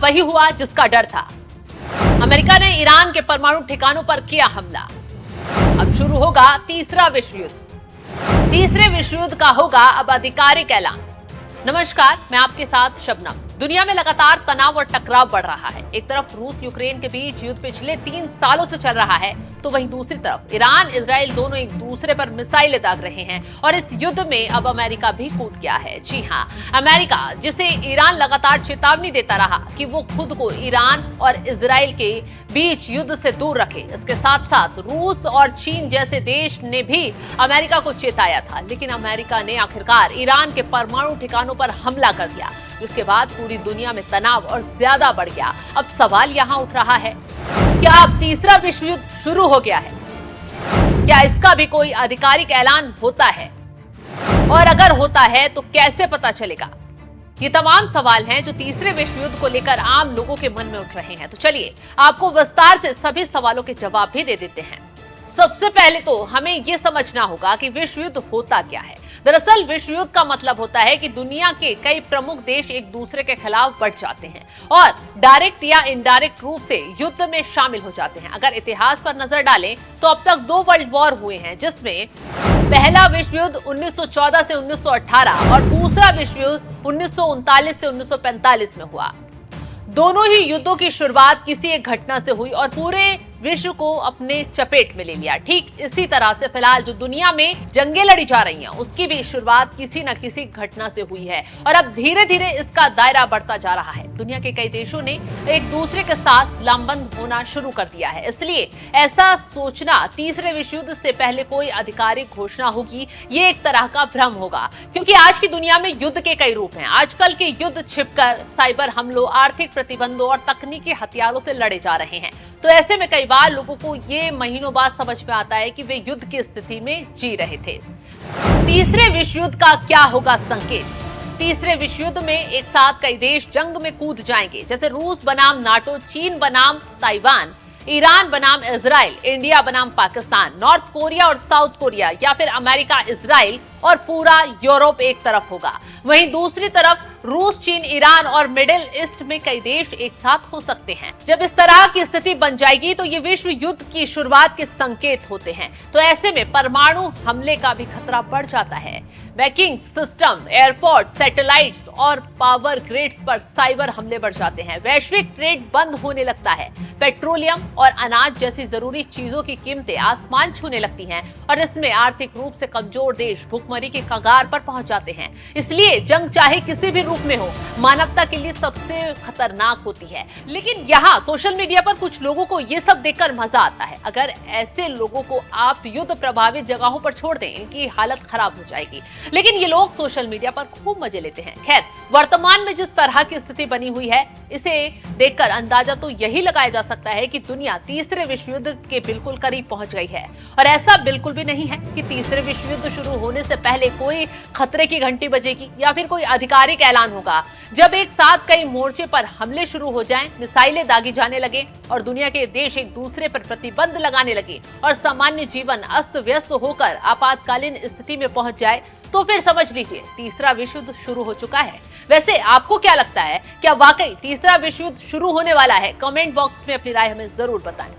वही हुआ जिसका डर था। अमेरिका ने ईरान के परमाणु ठिकानों पर किया हमला। अब शुरू होगा तीसरा विश्व युद्ध। तीसरे विश्व युद्ध का होगा अब आधिकारिक ऐलान। नमस्कार, मैं आपके साथ शबनम। दुनिया में लगातार तनाव और टकराव बढ़ रहा है। एक तरफ रूस यूक्रेन के बीच युद्ध पिछले 3 सालों से चल रहा है, तो वहीं दूसरी तरफ ईरान इजराइल दोनों एक दूसरे पर मिसाइलें दाग रहे हैं और इस युद्ध में अब अमेरिका भी कूद गया है। जी हां, अमेरिका, जिसे ईरान लगातार चेतावनी देता रहा कि वो खुद को ईरान और इजराइल के बीच युद्ध से दूर रखे। इसके साथ साथ रूस और चीन जैसे देश ने भी अमेरिका को चेताया था, लेकिन अमेरिका ने आखिरकार ईरान के परमाणु ठिकानों पर हमला कर दिया, जिसके बाद पूरी दुनिया में तनाव और ज्यादा बढ़ गया। अब सवाल यहां उठ रहा है, क्या अब तीसरा विश्व युद्ध शुरू हो गया है? क्या इसका भी कोई आधिकारिक ऐलान होता है? और अगर होता है तो कैसे पता चलेगा? ये तमाम सवाल हैं जो तीसरे विश्व युद्ध को लेकर आम लोगों के मन में उठ रहे हैं। तो चलिए आपको विस्तार से सभी सवालों के जवाब भी दे देते हैं। सबसे पहले तो हमें यह समझना होगा कि विश्व युद्ध होता क्या है। दरअसल विश्व युद्ध का मतलब होता है कि दुनिया के कई प्रमुख देश एक दूसरे के खिलाफ बढ़ जाते हैं और डायरेक्ट या इनडायरेक्ट रूप से युद्ध में शामिल हो जाते हैं। अगर इतिहास पर नजर डालें तो अब तक 2 वर्ल्ड वॉर हुए हैं, जिसमें पहला विश्व युद्ध 1914 से 1918 और दूसरा विश्व युद्ध 1939 से 1945 में हुआ। दोनों ही युद्धों की शुरुआत किसी एक घटना से हुई और पूरे विश्व को अपने चपेट में ले लिया। ठीक इसी तरह से फिलहाल जो दुनिया में जंगें लड़ी जा रही हैं, उसकी भी शुरुआत किसी न किसी घटना से हुई है और अब धीरे धीरे इसका दायरा बढ़ता जा रहा है। दुनिया के कई देशों ने एक दूसरे के साथ लामबंद होना शुरू कर दिया है। इसलिए ऐसा सोचना तीसरे विश्व युद्ध से पहले कोई आधिकारिक घोषणा होगी, ये एक तरह का भ्रम होगा, क्योंकि आज की दुनिया में युद्ध के कई रूप हैं। आजकल के युद्ध छिपकर साइबर हमलों, आर्थिक प्रतिबंधों और तकनीकी हथियारों से लड़े जा रहे हैं। तो ऐसे में कई बार लोगों को ये महीनों बाद समझ में आता है कि वे युद्ध की स्थिति में जी रहे थे। तीसरे विश्व युद्ध का क्या होगा संकेत? तीसरे विश्व युद्ध में एक साथ कई देश जंग में कूद जाएंगे, जैसे रूस बनाम नाटो, चीन बनाम ताइवान, ईरान बनाम इजराइल, इंडिया बनाम पाकिस्तान, नॉर्थ कोरिया और साउथ कोरिया, या फिर अमेरिका इजराइल और पूरा यूरोप एक तरफ होगा। वहीं दूसरी तरफ रूस, चीन, ईरान और मिडिल ईस्ट में कई देश एक साथ हो सकते हैं। जब इस तरह की स्थिति बन जाएगी तो ये विश्व युद्ध की शुरुआत के संकेत होते हैं। तो ऐसे में परमाणु हमले का भी खतरा बढ़ जाता है। बैंकिंग सिस्टम, एयरपोर्ट, सैटेलाइट्स और पावर ग्रिड्स पर साइबर हमले बढ़ जाते हैं। वैश्विक ट्रेड बंद होने लगता है। पेट्रोलियम और अनाज जैसी जरूरी चीजों की कीमतें आसमान छूने लगती हैं और इसमें आर्थिक रूप से कमजोर देश भुखमरी के कगार पर पहुंच जाते हैं। इसलिए जंग चाहे किसी भी रूप में हो, मानवता के लिए सबसे खतरनाक होती है। लेकिन यहाँ सोशल मीडिया पर कुछ लोगों को ये सब देखकर मजा आता है। अगर ऐसे लोगों को आप युद्ध प्रभावित जगहों पर छोड़ दें, इनकी हालत खराब हो जाएगी। लेकिन ये लोग सोशल मीडिया पर खूब मजे लेते हैं। खैर, वर्तमान में जिस तरह की स्थिति बनी हुई है, इसे देखकर अंदाजा तो यही लगाया जा सकता है कि दुनिया तीसरे विश्व युद्ध के बिल्कुल करीब पहुंच गई है। और ऐसा बिल्कुल भी नहीं है कि तीसरे विश्व युद्ध शुरू होने से पहले कोई खतरे की घंटी बजेगी या फिर कोई आधिकारिक ऐलान होगा। जब एक साथ कई मोर्चे पर हमले शुरू हो जाएं, मिसाइलें दागी जाने लगे और दुनिया के देश एक दूसरे पर प्रतिबंध लगाने लगे और सामान्य जीवन अस्त व्यस्त होकर आपातकालीन स्थिति में पहुंच जाए, तो फिर समझ लीजिए तीसरा विश्व युद्ध शुरू हो चुका है। वैसे आपको क्या लगता है, क्या वाकई तीसरा विश्व युद्ध शुरू होने वाला है? कमेंट बॉक्स में अपनी राय हमें जरूर बताएं।